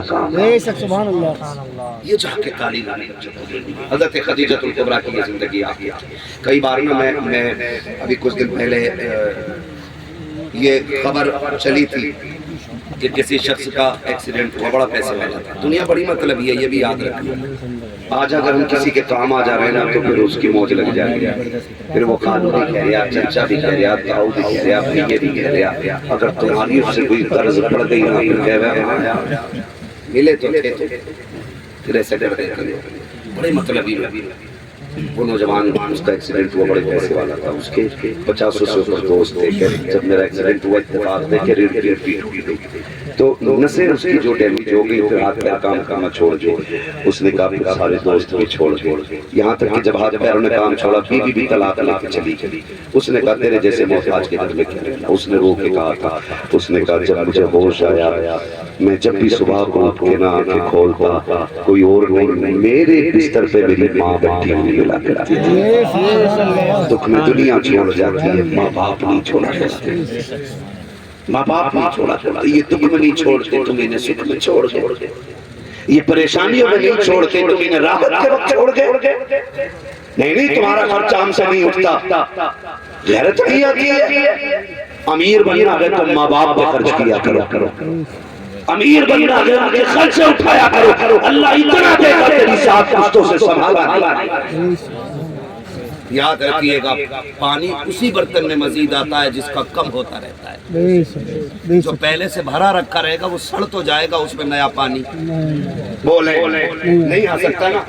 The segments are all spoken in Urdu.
مقام ہے۔ سبحان اللہ۔ یہ جا کے تعلیم آنے حضرت خدیجہ الکبریٰ کی یہ زندگی آگئی۔ کئی بار نا میں ابھی کچھ دن پہلے یہ خبر چلی تھی کہ کسی شخص کا ایکسیڈنٹ ہوا، بڑا پیسے والا تھا۔ دنیا بڑی مطلب یہ بھی یاد رکھنا، آج اگر ہم کسی کے کام آ جا رہے ہیں نا تو پھر اس کی موج لگ جائے گی، پھر وہ خالو بھی کہہ رہا، چچا بھی کہہ رہا، تاؤ بھی کہہ رہا، بھیے بھی کہہ رہا، اگر تمہاری اس سے کوئی قرض پڑ گئی نا پھر کہہ رہا ملے تو تھے تو پھر ایسے ڈر گئے۔ بڑے مطلب وہ نوجوان اس کا ایکسیڈنٹ ہوا، بڑے پیسے والا تھا، اس کے 50 سے اوپر دوست تھے کہ جب میرا ایکسیڈنٹ ہوا اتفاق دے کہ ریڑھ کی ہڈی ٹوٹ گئی، تو نسیں اس کی جو ڈیمیج ہو گئی پھر ہاتھ پیر کام کرنا چھوڑ دیا، اس نے کہا پھر سارے دوست بھی چھوڑ دیا، یہاں تک کہ جب ہاتھ پیروں نے کام چھوڑا بیوی بھی طلاق لے کے چلی گئی۔ اس نے کہا تیرے جیسے محتاج کے گھر میں کیا رہنا، اس نے رو کے کہا تھا، اس نے کہا جب مجھے ہوش آیا میں جب بھی صبح کو اٹھ کے نہ آنکھیں کھولتا کوئی اور نہیں میرے بستر پہ میری ماں بیٹھی ہوئی ملا کرتی تھی۔ دکھ میں دنیا چھوڑ جاتی ہے، ماں باپ نہیں چھوڑا کرتے، ماں باپ نہیں چھوڑا کرتے، یہ دکھ میں نہیں چھوڑتے تم انہیں سکھ میں چھوڑ گئے، یہ پریشانیوں میں نہیں چھوڑتے تم انہیں راحت کے وقت چھوڑ گئے، نہیں تمہارا خرچہ ہم سے نہیں اٹھتا، غیرت کی آتی ہے۔ امیر بننا ہے تو ماں باپ پہ خرچ کیا کرو، امیر بننا ہے ان کے خرچ سے اٹھایا کرو، اللہ اتنا دے گا تیری 7 پشتوں سے سنبھالا نہیں۔ یاد رکھیے گا پانی اسی برتن میں مزید آتا ہے جس کا کم ہوتا رہتا ہے، جو پہلے سے بھرا رکھا رہے گا وہ سڑ تو جائے گا، اس میں نیا پانی بولیں نہیں آ سکتا نا۔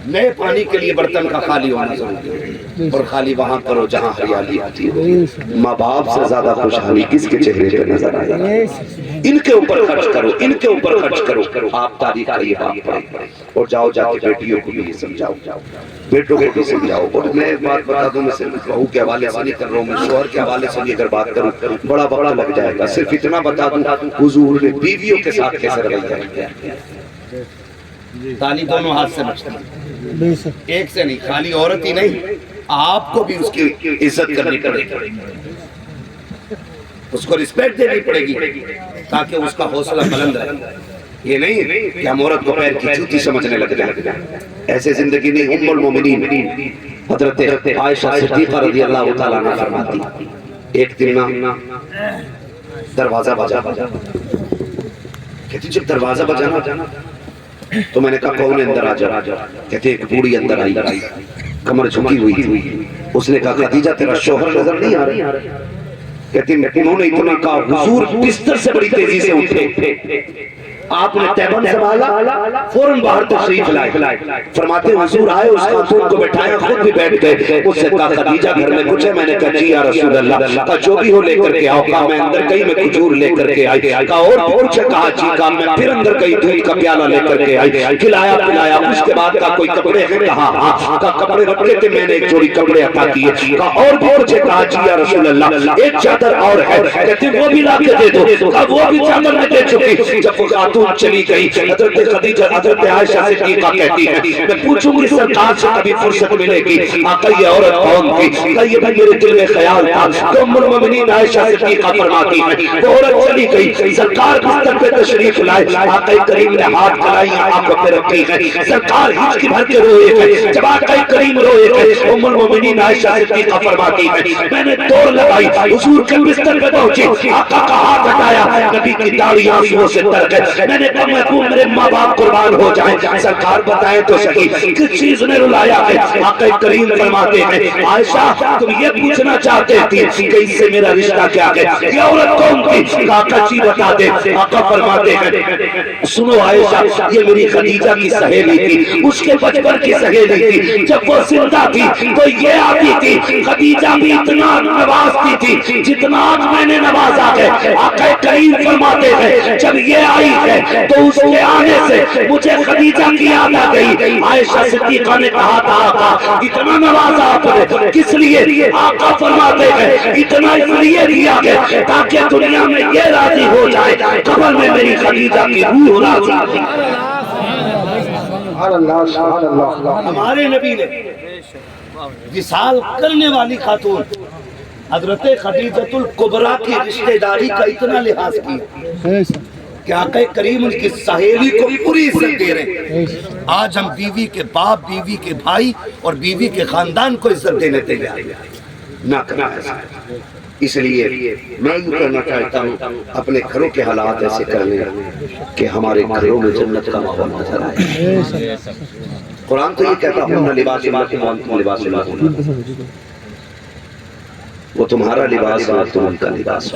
نئے پانی کے لیے برتن کا خالی ہونا ضروری ہے، اور خالی وہاں کرو جہاں ہریالی آتی ہو۔ ماں باپ سے زیادہ خوشحالی کس کے چہرے پہ نظر آئے؟ ان کے اوپر خرچ کرو، ان کے اوپر خرچ کرو۔ آپ تاریخ کریے باپ پڑھیں اور جاؤ جا کے بیٹیوں کو بھی یہ سمجھاؤ، بیٹوں کو بھی سمجھاؤ۔ اور میں بات بتا دوں، میں صرف بہو کے حوالے سے نہیں کر رہا ہوں، میں شوہر کے حوالے سے بھی اگر بات کروں بڑا بڑا لگ جائے گا، صرف اتنا بتا دوں حضور نے بیویوں کے ساتھ کیسے رویہ کیا۔ تالی دونوں ہاتھ سے بچتی ہے، ایک سے نہیں، خالی عورت ہی نہیں آپ کو بھی اس کی عزت کرنی پڑے گی، اس کو رسپیکٹ دینی پڑے گی تاکہ اس کا حوصلہ بلند رہے۔ یہ نہیں کہ ہم عورت کو پیر کی جوتی سمجھنے لگ جائیں، ایسے زندگی نہیں۔ ام المومنین حضرت عائشہ صدیقہ رضی اللہ تعالیٰ عنہ فرماتی ایک دن دروازہ بجا، کہتی جب دروازہ بجانا تو میں نے کہا کون اندر آ جا، کہتے ایک بوڑھی اندر آئی، کمر جھکی ہوئی تھی، اس نے کہا خدیجہ تیرا شوہر نظر نہیں آ رہا؟ کہتی انہوں نے اتنا کہا حضور بستر سے بڑی تیزی سے اٹھے، آپ نے تیبن سنبھالا، فوراً باہر تشریف لائے، فرماتے حضور آئے، اس خاتون کو بٹھایا، خود بھی بیٹھ گئے، اس سے کہا خدیجہ گھر میں کچھ ہے؟ میں نے کہا جی یا رسول اللہ، کہا جو بھی ہو لے کر کے آؤ، کہا میں اندر گئی، میں کھجور لے کر کے آئی، کہا اور بھی کچھ ہے؟ کہا جی، کہا میں پھر اندر گئی، دودھ کا پیالہ لے کر کے آئی، کھلایا پلایا، اس کے بعد کہا کوئی کپڑے ہیں؟ کہا ہاں، کہا کپڑے رکھے تھے، میں نے ایک جوڑی کپڑے عطا کیے، کہا اور بھی کچھ ہے؟ کہا جی یا رسول اللہ ایک چادر اور ہے، کہتے وہ بھی لا کے دے دو، کہا وہ بھی چادر میں دے چکی۔ جب وہ خاتون چلی گئی، حضرت خدیجہ حضرت عائشہ صدیقہ کہتی ہے میں پوچھوں گی سرکار سے کبھی فرصت ملے گی آقا یہ عورت کون تھی؟ کہا یہ بھی میرے دل میں خیال تھا۔ تو ام المومنین عائشہ صدیقہ فرماتی ہے وہ عورت چلی گئی، سرکار بستر پہ تشریف لائے، آقا کریم نے ہاتھ کلائی آنکھوں پہ رکھی ہے، سرکار ہچکی بھر کے روئے گئے، جب آقا کریم روئے گئے ام المومنین عائشہ صدیقہ فرماتی ہے میں نے دوڑ لگائی، حضور کے بستر پہ پہنچی، آقا کا ہاتھ ہٹایا، نبی کی داڑھی آنسوؤں سے تر گئی، میں نے کہا محبوب میرے ماں باپ قربان ہو جائیں، سرکار بتائیں تو صحیح کس چیز نے رلایا ہے؟ آقا کریم فرماتے ہیں عائشہ تم یہ پوچھنا چاہتے تھی کہ اس سے میرا رشتہ کیا ہے، یہ عورت کون تھی؟ آقا جی بتا دے۔ آقا فرماتے ہیں سنو عائشہ یہ میری خدیجہ کی سہیلی تھی، اس کے بچپن کی سہیلی تھی، جب وہ زندہ تھی تو یہ آتی تھی، خدیجہ بھی اتنا نوازتی تھی جتنا آج میں نے نوازا ہے۔ آقا کریم فرماتے ہیں جب یہ آئی ہے تو اس کے آنے سے مجھے خدیجہ کی یاد آ گئی۔ عائشہ صدیقہ نے کہا تھا آقا اتنا نوازا آپ نے کس لیے؟ آقا فرماتے ہیں اتنا اس لیے کیا ہے تاکہ دنیا میں یہ راضی ہو جائے قبر میں میری خدیجہ کی روح راضی ہو۔ ہمارے نبی نے وصال کرنے والی خاتون حضرت خدیجہ الکبریٰ کی رشتہ داری کا اتنا لحاظ کیا کہ آقا کریم ان کی سہیلی کو پوری عزت دے رہے ہیں. آج ہم بیوی کے باپ، بیوی کے بھائی اور بیوی کے خاندان کو عزت دینے تیار ہیں. نہ کرنا ایسا. اس لیے میں یوں کہنا چاہتا ہوں اپنے گھروں کے حالات ایسے کرنے کہ ہمارے گھروں میں جنت کا ماحول نظر آئے. قرآن تو یہ کہتا ہوں لباس لباس وہ تمہارا لباس اور تم ان کا لباس.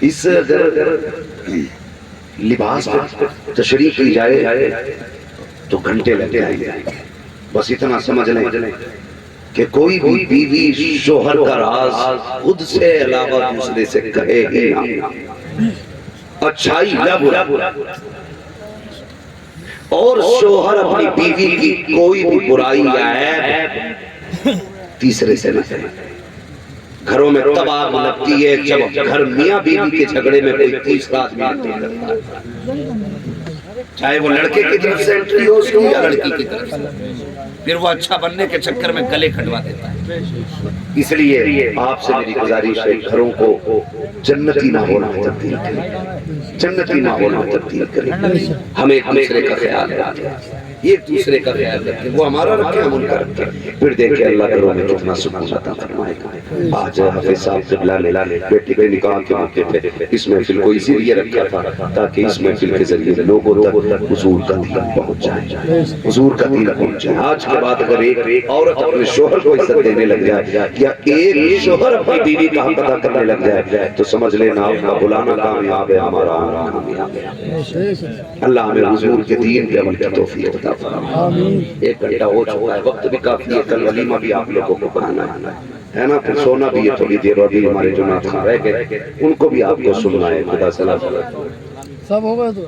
اس سے اگر لباس تشریح کی جائے تو گھنٹے لگ جائیں گے. بس اتنا سمجھ لیں کہ کوئی بھی بیوی شوہر کا راز خود سے علاوہ دوسرے سے کہے ہی نہ. اچھائی یا برا اور شوہر اپنی بیوی کی کوئی بھی برائی یا عیب تیسرے سے نہ کہے. گھروں میں تباہ لگتی ہے جب گھر میاں بیوی کے جھگڑے میں کوئی تیسرا آدمی انٹری کرتا ہے، چاہے وہ لڑکے کی طرف سے انٹری ہو اس کو یا لڑکی کی طرف سے. پھر وہ اچھا بننے کے چکر میں گلے کھٹوا دیتا ہے. اس لیے آپ سے میری گزارش ہے گھروں کو جنتی ماحول میں تبدیل کریں، جنتی ماحول میں تبدیل کریں. ہمیں ایک دوسرے کا خیال رکھیں، ایک دوسرے کا خیال رکھیں. وہ ہمارا رکھیں ہم ان کا رکھیں. پھر دیکھیں اللہ گھروں میں کتنا سکون عطا فرمائے گا. آج حافظ صاحب قبلہ نے بیٹی کے نکاح کے موقع پہ اس محفل کو اسی لیے رکھا تھا تاکہ اس محفل کے ذریعے لوگوں تک حضور کا دین پہنچ جائے، حضور کا دین پہنچ جائے. آج کے بعد اگر ایک عورت اپنے شوہر کو عزت دینے لگ جائے یا ایک شوہر اپنی بیوی کا حق ادا کرنے لگ جائے تو سمجھ لینا آپ کا بلانا کامیاب ہے، ہمارا آنا کامیاب ہے. اللہ ہمیں حضور کے دین کے عمل کی توفیق عطا فرمائے. ایک گھنٹہ ہو چکا ہے، وقت بھی کافی ہے. کل ولیمہ بھی آپ لوگوں کو بنانا ہے نا، پھر سونا بھی ہے تھوڑی دیر. اور بھی ہمارے جو نعت خواں رہ گئے ان کو بھی آپ کو سننا ہے. خدا سلام. سب ہو گئے تو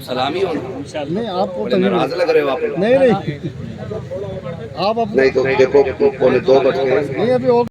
سلامی ہونا نہیں آپ کو ناراض لگ رہے ہو آپ. نہیں آپ نہیں تو دیکھو 1:45 بج گئے. نہیں ابھی